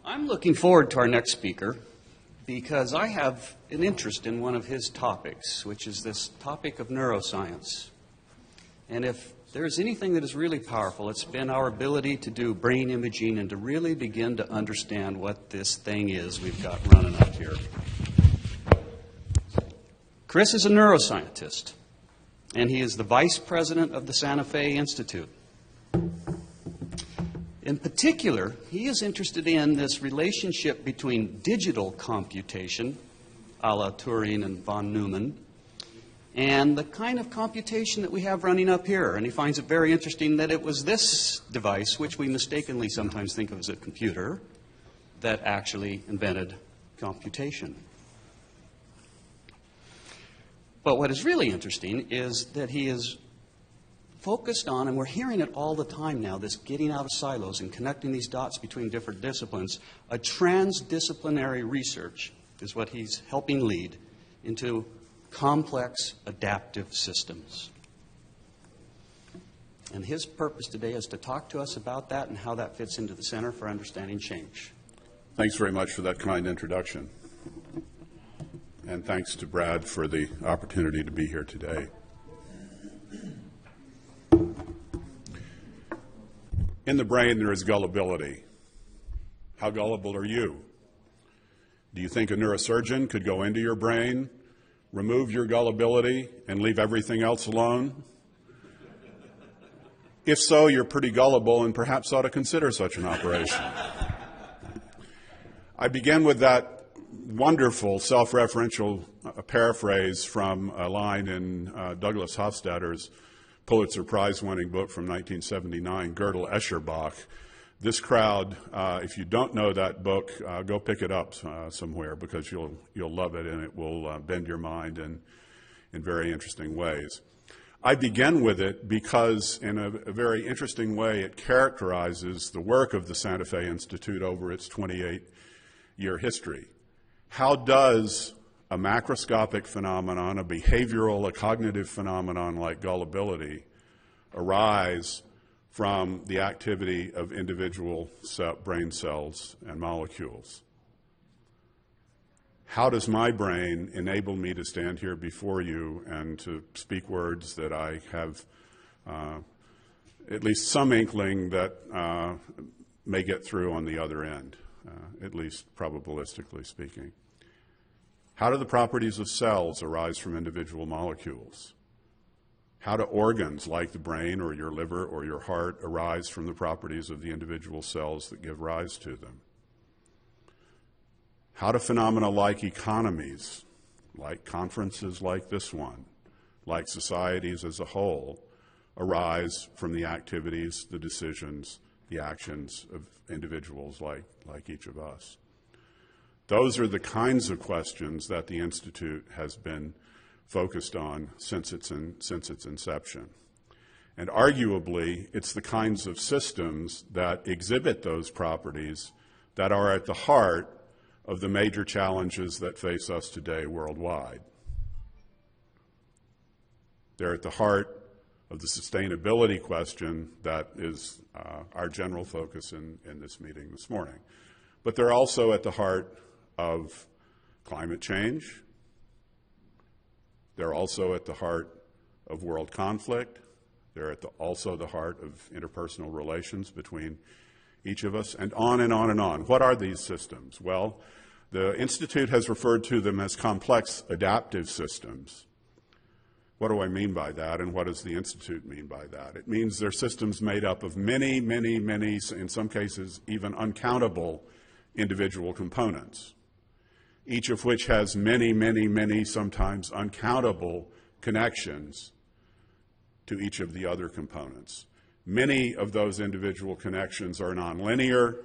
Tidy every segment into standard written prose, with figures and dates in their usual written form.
I'm looking forward to our next speaker because I have an interest in one of his topics, which is this topic of neuroscience. And if there's anything that is really powerful, it's been our ability to do brain imaging and to really begin to understand what this thing is we've got running up here. Chris is a neuroscientist, and he is the vice president of the Santa Fe Institute. In particular, he is interested in this relationship between digital computation, a la Turing and von Neumann, and the kind of computation that we have running up here. And he finds it very interesting that it was this device, which we mistakenly sometimes think of as a computer, that actually invented computation. But what is really interesting is that he is focused on, and we're hearing it all the time now, this getting out of silos and connecting these dots between different disciplines, a transdisciplinary research is what he's helping lead into complex adaptive systems. And his purpose today is to talk to us about that and how that fits into the Center for Understanding Change. Thanks very much for that kind introduction. And thanks to Brad for the opportunity to be here today. In the brain, there is gullibility. How gullible are you? Do you think a neurosurgeon could go into your brain, remove your gullibility, and leave everything else alone? If so, you're pretty gullible and perhaps ought to consider such an operation. I begin with that wonderful self-referential paraphrase from a line in Douglas Hofstadter's Pulitzer Prize-winning book from 1979, Gödel Escherbach. This crowd, if you don't know that book, go pick it up somewhere because you'll love it and it will bend your mind in very interesting ways. I begin with it because in a very interesting way it characterizes the work of the Santa Fe Institute over its 28-year history. How does a macroscopic phenomenon, a behavioral, a cognitive phenomenon like gullibility arise from the activity of individual brain cells and molecules? How does my brain enable me to stand here before you and to speak words that I have at least some inkling that may get through on the other end, at least probabilistically speaking? How do the properties of cells arise from individual molecules? How do organs like the brain or your liver or your heart arise from the properties of the individual cells that give rise to them? How do phenomena like economies, like conferences like this one, like societies as a whole, arise from the activities, the decisions, the actions of individuals like each of us? Those are the kinds of questions that the Institute has been focused on since its inception. And arguably, it's the kinds of systems that exhibit those properties that are at the heart of the major challenges that face us today worldwide. They're at the heart of the sustainability question that is our general focus in this meeting this morning. But they're also at the heart of climate change. They're also at the heart of world conflict. They're at also the heart of interpersonal relations between each of us, and on and on and on. What are these systems? Well, the Institute has referred to them as complex adaptive systems. What do I mean by that, and what does the Institute mean by that? It means they're systems made up of many, many, many, in some cases even uncountable individual components, each of which has many, many, many, sometimes uncountable connections to each of the other components. Many of those individual connections are nonlinear,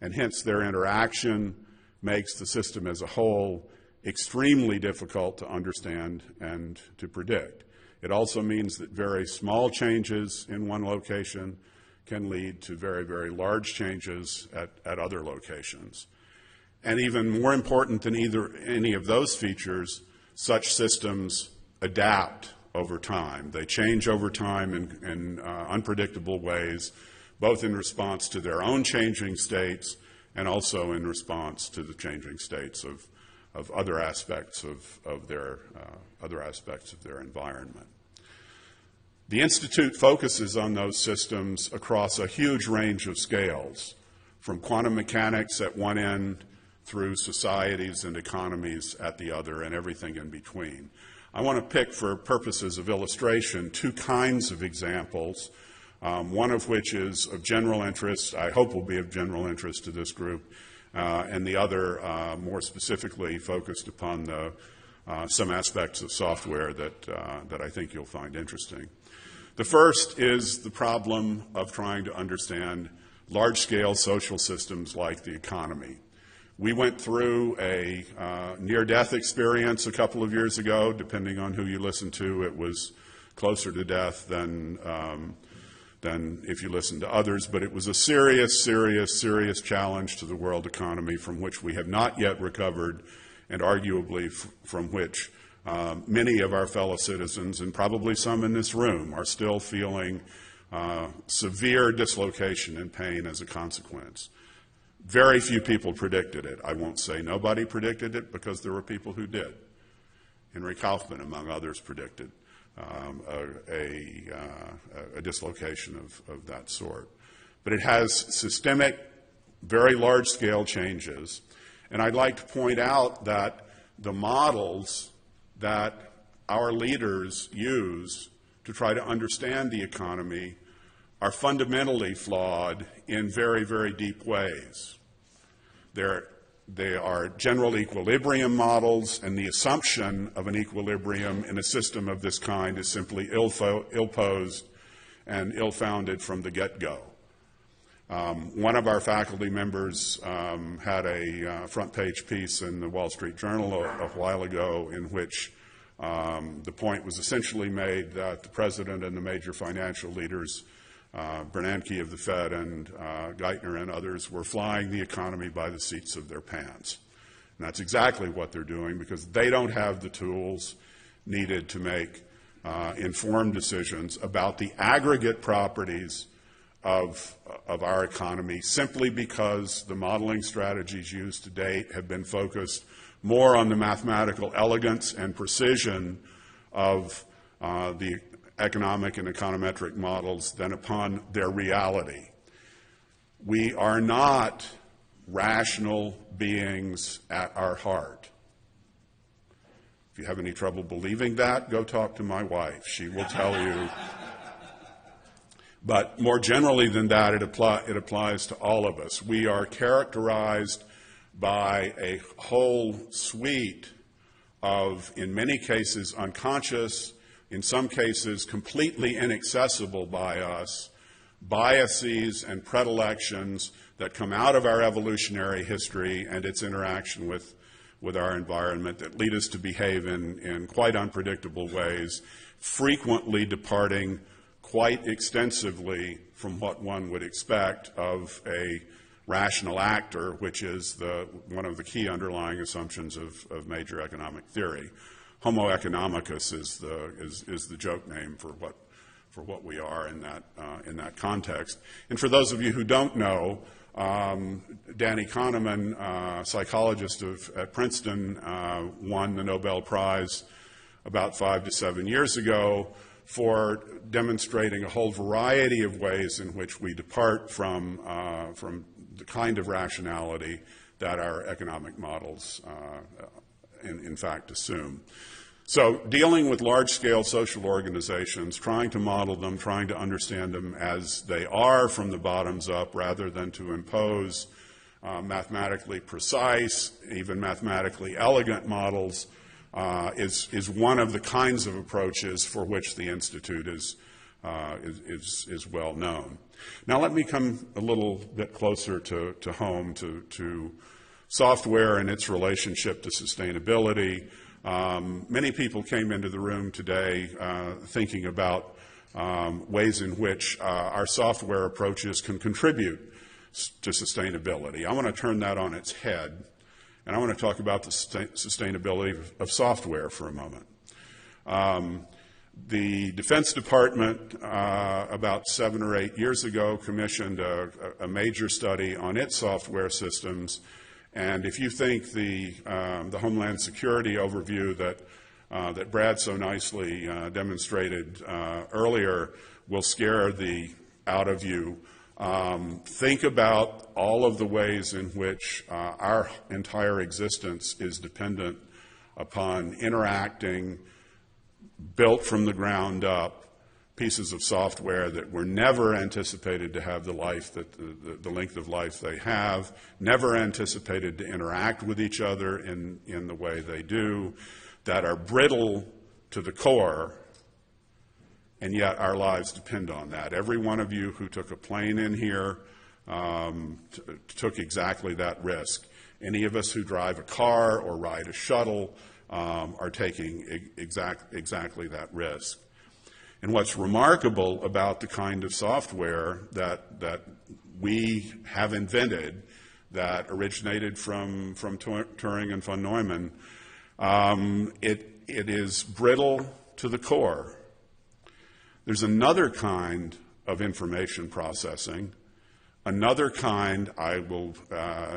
and hence their interaction makes the system as a whole extremely difficult to understand and to predict. It also means that very small changes in one location can lead to very, very large changes at other locations. And even more important than any of those features, such systems adapt over time. They change over time in unpredictable ways, both in response to their own changing states and also in response to the changing states of other aspects of their environment. The Institute focuses on those systems across a huge range of scales, from quantum mechanics at one end through societies and economies at the other, and everything in between. I want to pick, for purposes of illustration, two kinds of examples, one of which is of general interest, I hope will be of general interest to this group, and the other more specifically focused upon some aspects of software that I think you'll find interesting. The first is the problem of trying to understand large-scale social systems like the economy. We went through a near-death experience a couple of years ago. Depending on who you listen to, it was closer to death than if you listen to others. But it was a serious challenge to the world economy from which we have not yet recovered, and arguably from which many of our fellow citizens, and probably some in this room, are still feeling severe dislocation and pain as a consequence. Very few people predicted it. I won't say nobody predicted it, because there were people who did. Henry Kaufman, among others, predicted a dislocation of that sort. But it has systemic, very large-scale changes. And I'd like to point out that the models that our leaders use to try to understand the economy are fundamentally flawed in very deep ways. They are general equilibrium models, and the assumption of an equilibrium in a system of this kind is simply ill-posed and ill-founded from the get-go. One of our faculty members had a front-page piece in the Wall Street Journal a while ago in which the point was essentially made that the president and the major financial leaders, Bernanke of the Fed and Geithner and others, were flying the economy by the seats of their pants. And that's exactly what they're doing, because they don't have the tools needed to make informed decisions about the aggregate properties of our economy, simply because the modeling strategies used to date have been focused more on the mathematical elegance and precision of the economic and econometric models than upon their reality. We are not rational beings at our heart. If you have any trouble believing that, go talk to my wife. She will tell you. But more generally than that, it applies to all of us. We are characterized by a whole suite of, in many cases, unconscious, in some cases completely inaccessible by us, biases and predilections that come out of our evolutionary history and its interaction with our environment that lead us to behave in quite unpredictable ways, frequently departing quite extensively from what one would expect of a rational actor, which is one of the key underlying assumptions of major economic theory. Homo economicus is the joke name for what we are in that context. And for those of you who don't know, Danny Kahneman, psychologist at Princeton, won the Nobel Prize about 5 to 7 years ago for demonstrating a whole variety of ways in which we depart from the kind of rationality that our economic models in fact assume. So dealing with large-scale social organizations, trying to model them, trying to understand them as they are from the bottoms up rather than to impose mathematically precise, even mathematically elegant models is one of the kinds of approaches for which the Institute is well known. Now let me come a little bit closer to home, to software and its relationship to sustainability. Many people came into the room today thinking about ways in which our software approaches can contribute to sustainability. I want to turn that on its head, and I want to talk about the sustainability of software for a moment. The Defense Department, about 7 or 8 years ago, commissioned a major study on its software systems. And if you think the Homeland Security overview that Brad so nicely demonstrated earlier will scare the out of you, think about all of the ways in which our entire existence is dependent upon interacting, built from the ground up, pieces of software that were never anticipated to have the life that the length of life they have, never anticipated to interact with each other in the way they do, that are brittle to the core, and yet our lives depend on that. Every one of you who took a plane in here took exactly that risk. Any of us who drive a car or ride a shuttle are taking exactly that risk. And what's remarkable about the kind of software that we have invented that originated from Turing and von Neumann, it is brittle to the core. There's another kind of information processing, another kind, I will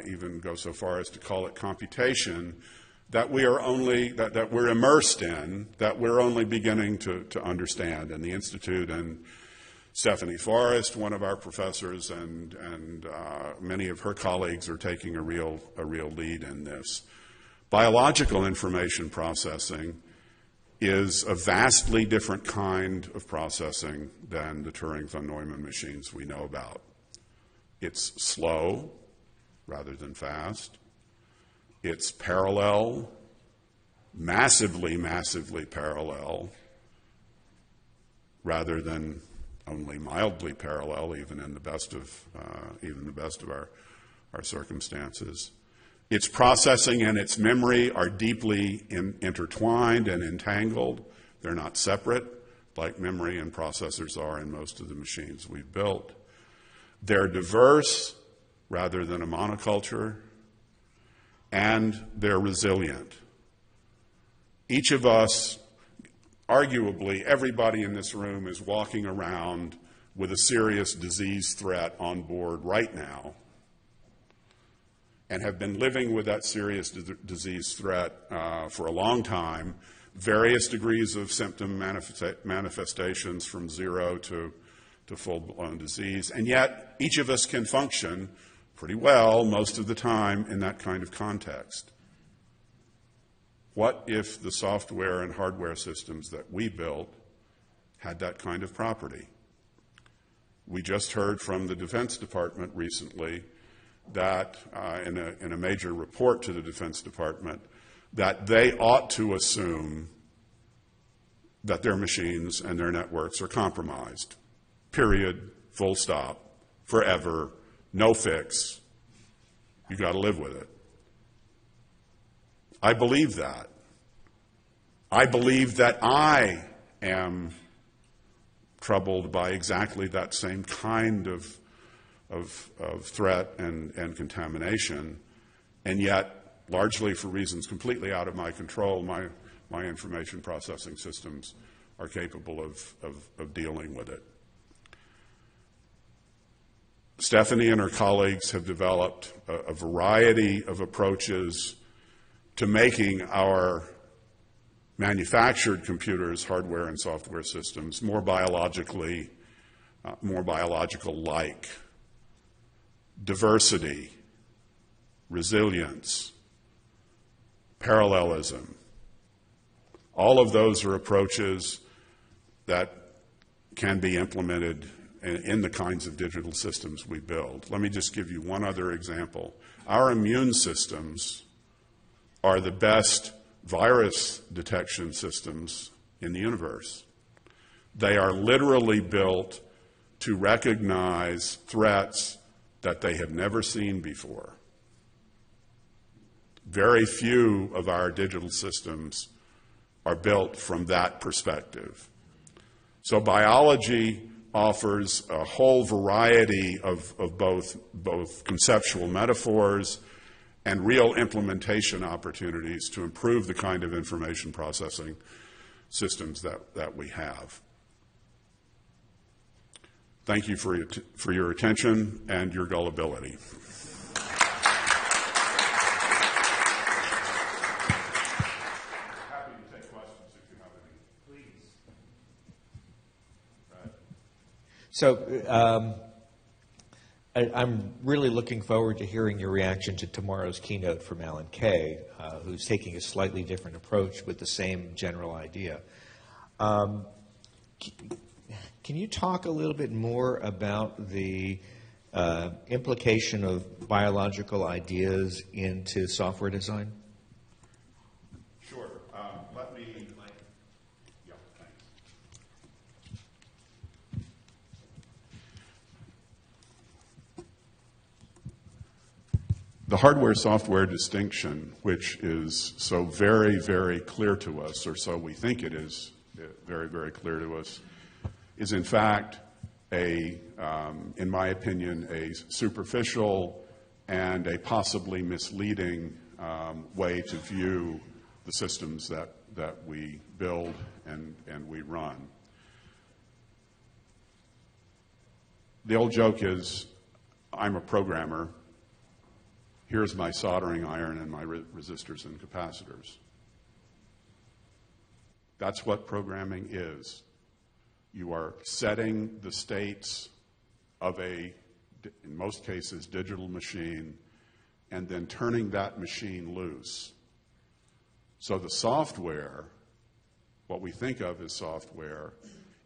even go so far as to call it computation, that we're immersed in, that we're only beginning to understand. And the Institute and Stephanie Forrest, one of our professors, and many of her colleagues are taking a real lead in this. Biological information processing is a vastly different kind of processing than the Turing-von Neumann machines we know about. It's slow rather than fast. It's parallel, massively parallel, rather than only mildly parallel, even in the best of our circumstances. Its processing and its memory are deeply intertwined and entangled. They're not separate, like memory and processors are in most of the machines we've built. They're diverse rather than a monoculture, and they're resilient. Each of us, arguably everybody in this room, is walking around with a serious disease threat on board right now, and have been living with that serious disease threat for a long time, various degrees of symptom manifestations from zero to full-blown disease. And yet, each of us can function pretty well most of the time in that kind of context. What if the software and hardware systems that we built had that kind of property? We just heard from the Defense Department recently that in a major report to the Defense Department, that they ought to assume that their machines and their networks are compromised. Period, full stop, forever, no fix. You've got to live with it. I believe that. I believe that I am troubled by exactly that same kind of threat and contamination, and yet, largely for reasons completely out of my control, my information processing systems are capable of dealing with it. Stephanie and her colleagues have developed a variety of approaches to making our manufactured computers, hardware and software systems, more biological-like. Diversity, resilience, parallelism. All of those are approaches that can be implemented in the kinds of digital systems we build. Let me just give you one other example. Our immune systems are the best virus detection systems in the universe. They are literally built to recognize threats that they have never seen before. Very few of our digital systems are built from that perspective. So biology offers a whole variety of both conceptual metaphors and real implementation opportunities to improve the kind of information processing systems that we have. Thank you for your attention and your gullibility. Happy to take questions if you have any. Please. Right. So I'm really looking forward to hearing your reaction to tomorrow's keynote from Alan Kay, who's taking a slightly different approach with the same general idea. Can you talk a little bit more about the implication of biological ideas into software design? Sure. Let me. Yeah, thanks. The hardware-software distinction, which is so very, very clear to us, or so we think it is very, very clear to us, is in fact in my opinion, a superficial and a possibly misleading way to view the systems that we build and we run. The old joke is, I'm a programmer. Here's my soldering iron and my resistors and capacitors. That's what programming is. You are setting the states of a, in most cases, digital machine, and then turning that machine loose. So the software, what we think of as software,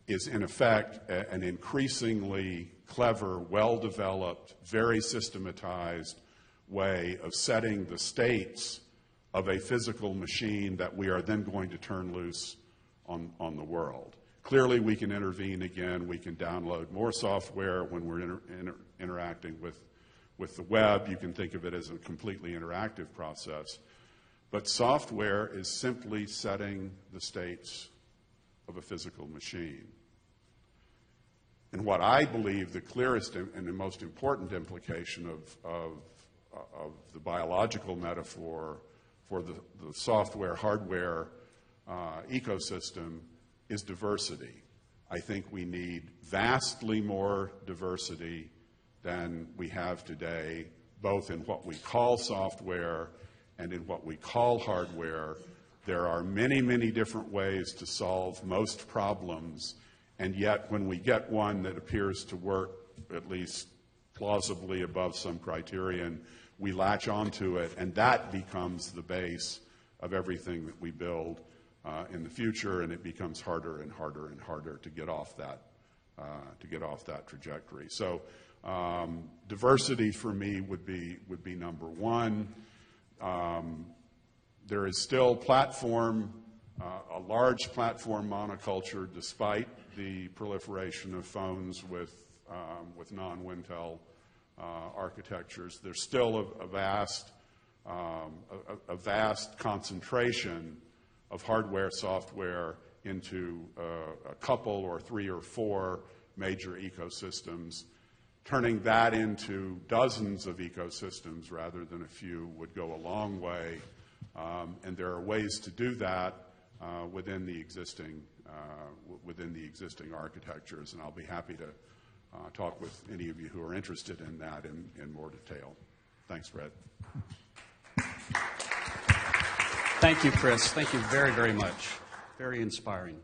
is in effect an increasingly clever, well-developed, very systematized way of setting the states of a physical machine that we are then going to turn loose on the world. Clearly, we can intervene again. We can download more software when we're interacting with the web. You can think of it as a completely interactive process. But software is simply setting the states of a physical machine. And what I believe the clearest and the most important implication of the biological metaphor for the software-hardware ecosystem is diversity. I think we need vastly more diversity than we have today, both in what we call software and in what we call hardware. There are many, many different ways to solve most problems, and yet when we get one that appears to work at least plausibly above some criterion, we latch onto it, and that becomes the base of everything that we build in the future, and it becomes harder and harder and harder to get off that trajectory. So diversity for me would be number one. There is still a large platform monoculture, despite the proliferation of phones with non-Wintel architectures. There's still a vast concentration of hardware, software into a couple or three or four major ecosystems. Turning that into dozens of ecosystems rather than a few would go a long way, and there are ways to do that within the existing architectures, and I'll be happy to talk with any of you who are interested in that in more detail. Thanks, Fred. Thank you, Chris. Thank you very, very much. Very inspiring.